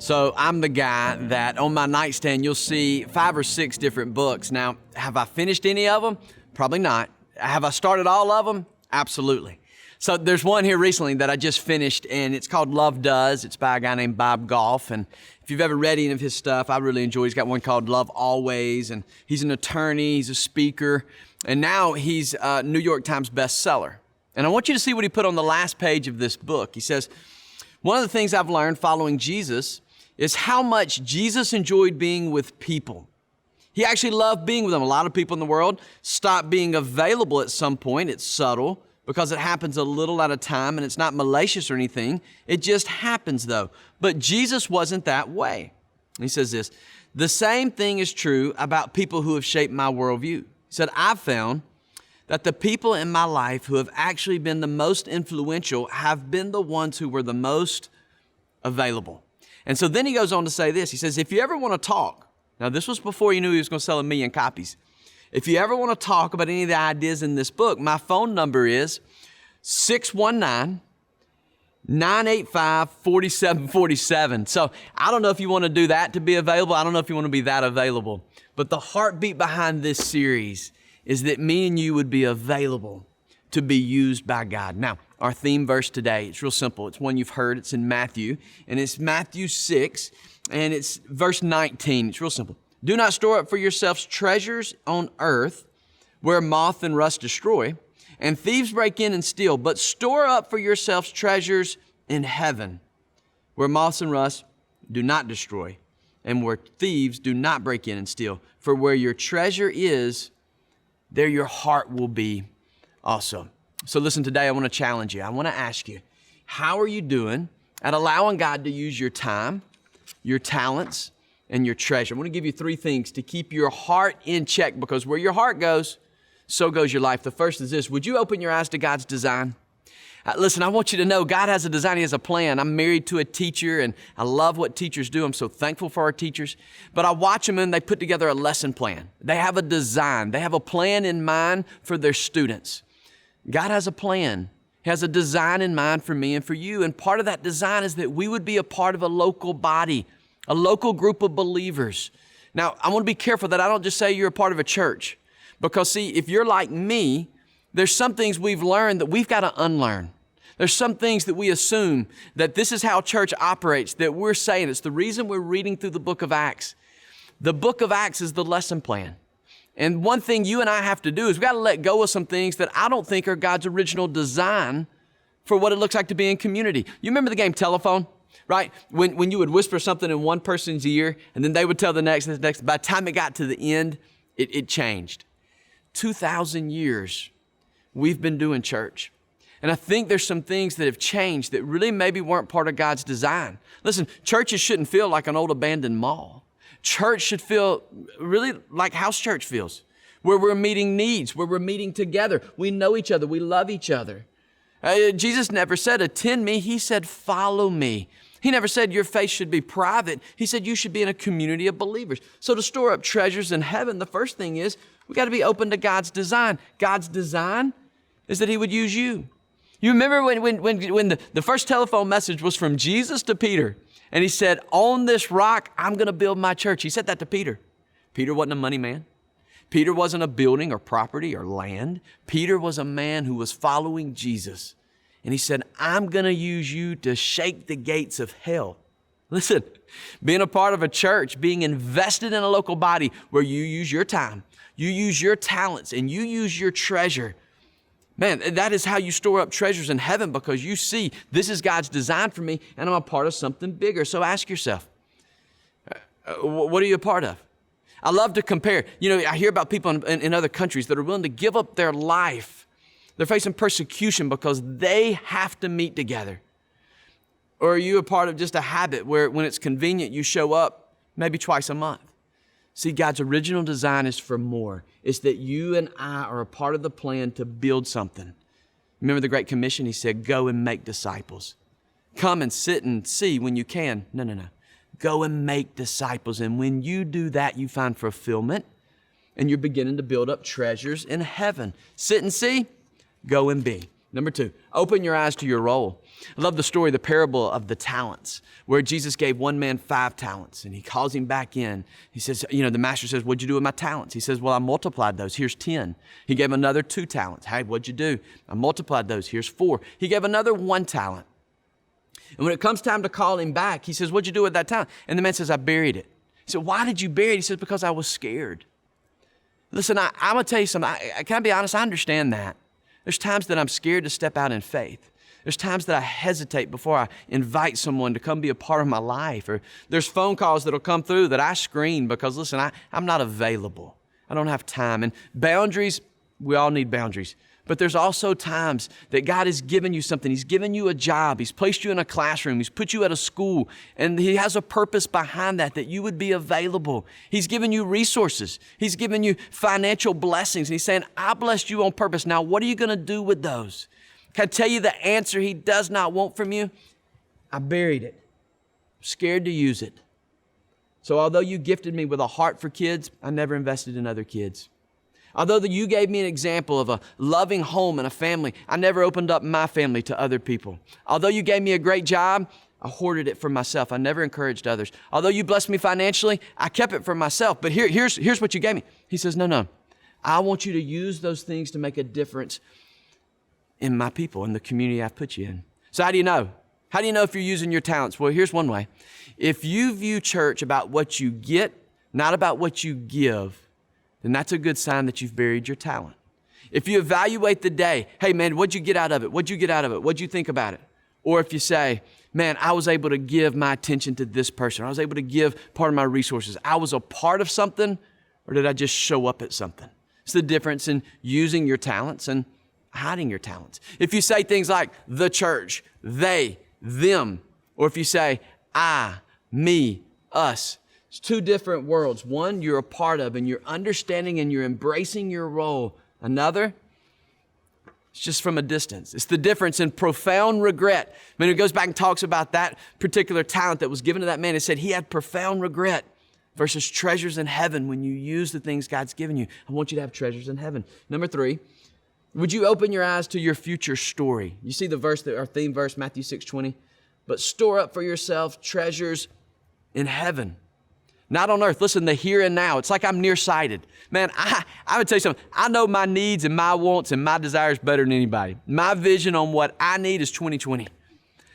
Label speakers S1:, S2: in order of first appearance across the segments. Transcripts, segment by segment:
S1: So I'm the guy that on my nightstand, you'll see 5 or 6 different books. Now, have I finished any of them? Probably not. Have I started all of them? Absolutely. So there's one here recently that I just finished, and it's called Love Does. It's by a guy named Bob Goff. And if you've ever read any of his stuff, I really enjoy. He's got one called Love Always, and he's an attorney, he's a speaker, and now he's a New York Times bestseller. And I want you to see what he put on the last page of this book. He says, one of the things I've learned following Jesus is how much Jesus enjoyed being with people. He actually loved being with them. A lot of people in the world stop being available at some point. It's subtle because it happens a little at a time, and it's not malicious or anything. It just happens though. But Jesus wasn't that way. He says this, the same thing is true about people who have shaped my worldview. He said, I've found that the people in my life who have actually been the most influential have been the ones who were the most available. And so then he goes on to say this. He says, if you ever want to talk, now this was before he knew he was going to sell 1 million copies. If you ever want to talk about any of the ideas in this book, my phone number is 619-985-4747. So I don't know if you want to do that to be available. I don't know if you want to be that available. But the heartbeat behind this series is that me and you would be available to be used by God. Now, our theme verse today, it's real simple. It's one you've heard. It's in Matthew, and it's Matthew 6, and it's verse 19. It's real simple. Do not store up for yourselves treasures on earth where moth and rust destroy, and thieves break in and steal, but store up for yourselves treasures in heaven where moths and rust do not destroy, and where thieves do not break in and steal. For where your treasure is, there your heart will be also. So listen, today I want to challenge you. I want to ask you, how are you doing at allowing God to use your time, your talents, and your treasure? I want to give you 3 things to keep your heart in check, because where your heart goes, so goes your life. The first is this. Would you open your eyes to God's design? Listen, I want you to know God has a design. He has a plan. I'm married to a teacher, and I love what teachers do. I'm so thankful for our teachers. But I watch them, and they put together a lesson plan. They have a design. They have a plan in mind for their students. God has a plan. He has a design in mind for me and for you. And part of that design is that we would be a part of a local body, a local group of believers. Now, I want to be careful that I don't just say you're a part of a church. Because see, if you're like me, there's some things we've learned that we've got to unlearn. There's some things that we assume that this is how church operates, that we're saying. It's the reason we're reading through the book of Acts. The book of Acts is the lesson plan. And one thing you and I have to do is we've got to let go of some things that I don't think are God's original design for what it looks like to be in community. You remember the game telephone, right? When you would whisper something in one person's ear and then they would tell the next, by the time it got to the end, it changed. 2,000 years we've been doing church. And I think there's some things that have changed that really maybe weren't part of God's design. Listen, churches shouldn't feel like an old abandoned mall. Church should feel really like house church feels, where we're meeting needs, where we're meeting together. We know each other. We love each other. Jesus never said, attend me. He said, follow me. He never said your faith should be private. He said you should be in a community of believers. So to store up treasures in heaven, the first thing is we got to be open to God's design. God's design is that He would use you. You remember when the first telephone message was from Jesus to Peter, and He said, on this rock, I'm going to build my church. He said that to Peter. Peter wasn't a money man. Peter wasn't a building or property or land. Peter was a man who was following Jesus. And He said, I'm going to use you to shake the gates of hell. Listen, being a part of a church, being invested in a local body where you use your time, you use your talents, and you use your treasure. Man, that is how you store up treasures in heaven, because you see this is God's design for me and I'm a part of something bigger. So ask yourself, what are you a part of? I love to compare. You know, I hear about people in other countries that are willing to give up their life. They're facing persecution because they have to meet together. Or are you a part of just a habit where when it's convenient, you show up maybe twice a month? See, God's original design is for more. It's that you and I are a part of the plan to build something. Remember the Great Commission? He said, go and make disciples. Come and sit and see when you can. No. Go and make disciples. And when you do that, you find fulfillment and you're beginning to build up treasures in heaven. Sit and see, go and be. Number two, open your eyes to your role. I love the story, the parable of the talents, where Jesus gave one man 5 talents and he calls him back in. He says, the master says, what'd you do with my talents? He says, well, I multiplied those. Here's 10. He gave another 2 talents. Hey, what'd you do? I multiplied those. Here's 4. He gave another 1 talent. And when it comes time to call him back, he says, what'd you do with that talent? And the man says, I buried it. He said, why did you bury it? He says, because I was scared. Listen, I'm going to tell you something. Can I be honest? I understand that. There's times that I'm scared to step out in faith. There's times that I hesitate before I invite someone to come be a part of my life. Or there's phone calls that'll come through that I screen because, listen, I'm not available. I don't have time. And boundaries, we all need boundaries. But there's also times that God has given you something. He's given you a job. He's placed you in a classroom. He's put you at a school. And He has a purpose behind that you would be available. He's given you resources. He's given you financial blessings. And He's saying, I blessed you on purpose. Now, what are you going to do with those? Can I tell you the answer He does not want from you? I buried it. I'm scared to use it. So although you gifted me with a heart for kids, I never invested in other kids. Although you gave me an example of a loving home and a family, I never opened up my family to other people. Although you gave me a great job, I hoarded it for myself. I never encouraged others. Although you blessed me financially, I kept it for myself. But here's what you gave me. He says, no. I want you to use those things to make a difference in my people, in the community I've put you in. So how do you know? How do you know if you're using your talents? Well, here's one way. If you view church about what you get, not about what you give, then that's a good sign that you've buried your talent. If you evaluate the day, hey man, what'd you get out of it? What'd you get out of it? What'd you think about it? Or if you say, man, I was able to give my attention to this person. I was able to give part of my resources. I was a part of something, or did I just show up at something? It's the difference in using your talents and hiding your talents. If you say things like the church, they, them, or if you say I, me, us, it's 2 different worlds. One, you're a part of and you're understanding and you're embracing your role. Another, it's just from a distance. It's the difference in profound regret. When it goes back and talks about that particular talent that was given to that man, it said he had profound regret versus treasures in heaven. When you use the things God's given you, I want you to have treasures in heaven. Number 3, would you open your eyes to your future story? You see the verse, our theme verse, Matthew 6:20. But store up for yourself treasures in heaven, not on earth. Listen, the here and now. It's like I'm nearsighted. Man, I would tell you something. I know my needs and my wants and my desires better than anybody. My vision on what I need is 2020.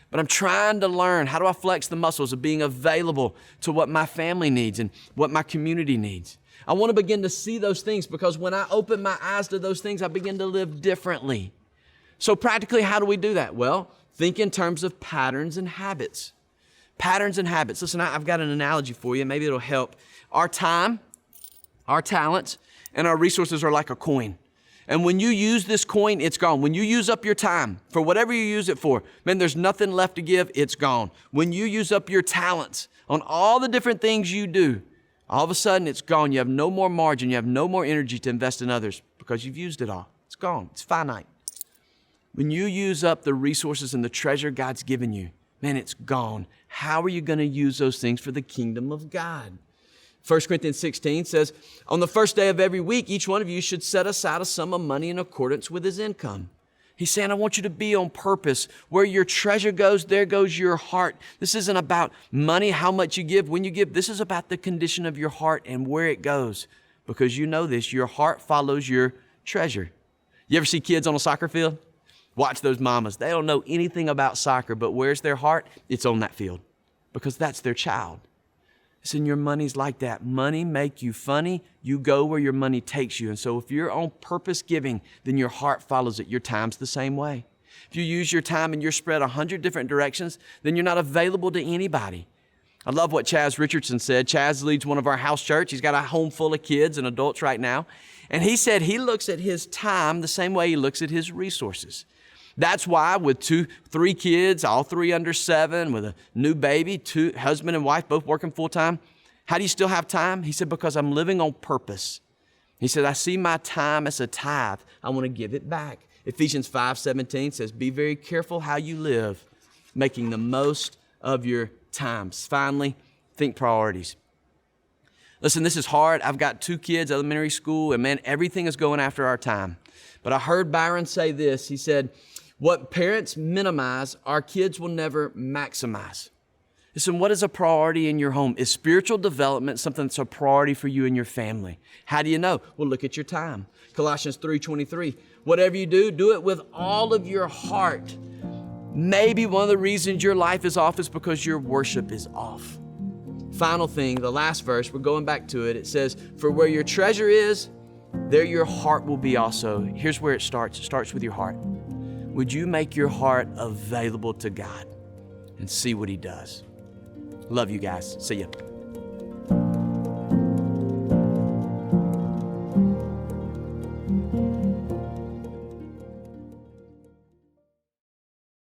S1: But I'm trying to learn, how do I flex the muscles of being available to what my family needs and what my community needs? I want to begin to see those things, because when I open my eyes to those things, I begin to live differently. So practically, how do we do that? Well, think in terms of patterns and habits. Patterns and habits. Listen, I've got an analogy for you. Maybe it'll help. Our time, our talents, and our resources are like a coin. And when you use this coin, it's gone. When you use up your time for whatever you use it for, man, there's nothing left to give. It's gone. When you use up your talents on all the different things you do, all of a sudden it's gone. You have no more margin. You have no more energy to invest in others because you've used it all. It's gone. It's finite. When you use up the resources and the treasure God's given you, man, it's gone. How are you going to use those things for the kingdom of God? 1 Corinthians 16 says, on the first day of every week, each one of you should set aside a sum of money in accordance with his income. He's saying, I want you to be on purpose. Where your treasure goes, there goes your heart. This isn't about money, how much you give, when you give. This is about the condition of your heart and where it goes. Because you know this, your heart follows your treasure. You ever see kids on a soccer field? Watch those mamas. They don't know anything about soccer, but where's their heart? It's on that field, because that's their child. Listen, your money's like that. Money make you funny. You go where your money takes you. And so if you're on purpose giving, then your heart follows it. Your time's the same way. If you use your time and you're spread 100 different directions, then you're not available to anybody. I love what Chaz Richardson said. Chaz leads one of our house church. He's got a home full of kids and adults right now. And he said he looks at his time the same way he looks at his resources. That's why with 3 kids, all 3 under 7, with a new baby, 2 husband and wife, both working full time. How do you still have time? He said, because I'm living on purpose. He said, I see my time as a tithe. I want to give it back. Ephesians 5:17 says, be very careful how you live, making the most of your times. Finally, think priorities. Listen, this is hard. I've got 2 kids, elementary school, and man, everything is going after our time. But I heard Byron say this. He said, What parents minimize, our kids will never maximize. Listen, what is a priority in your home? Is spiritual development something that's a priority for you and your family? How do you know? Well, look at your time. Colossians 3:23. Whatever you do, do it with all of your heart. Maybe one of the reasons your life is off is because your worship is off. Final thing, the last verse, we're going back to it. It says, for where your treasure is, there your heart will be also. Here's where it starts. It starts with your heart. Would you make your heart available to God and see what He does? Love you guys. See ya.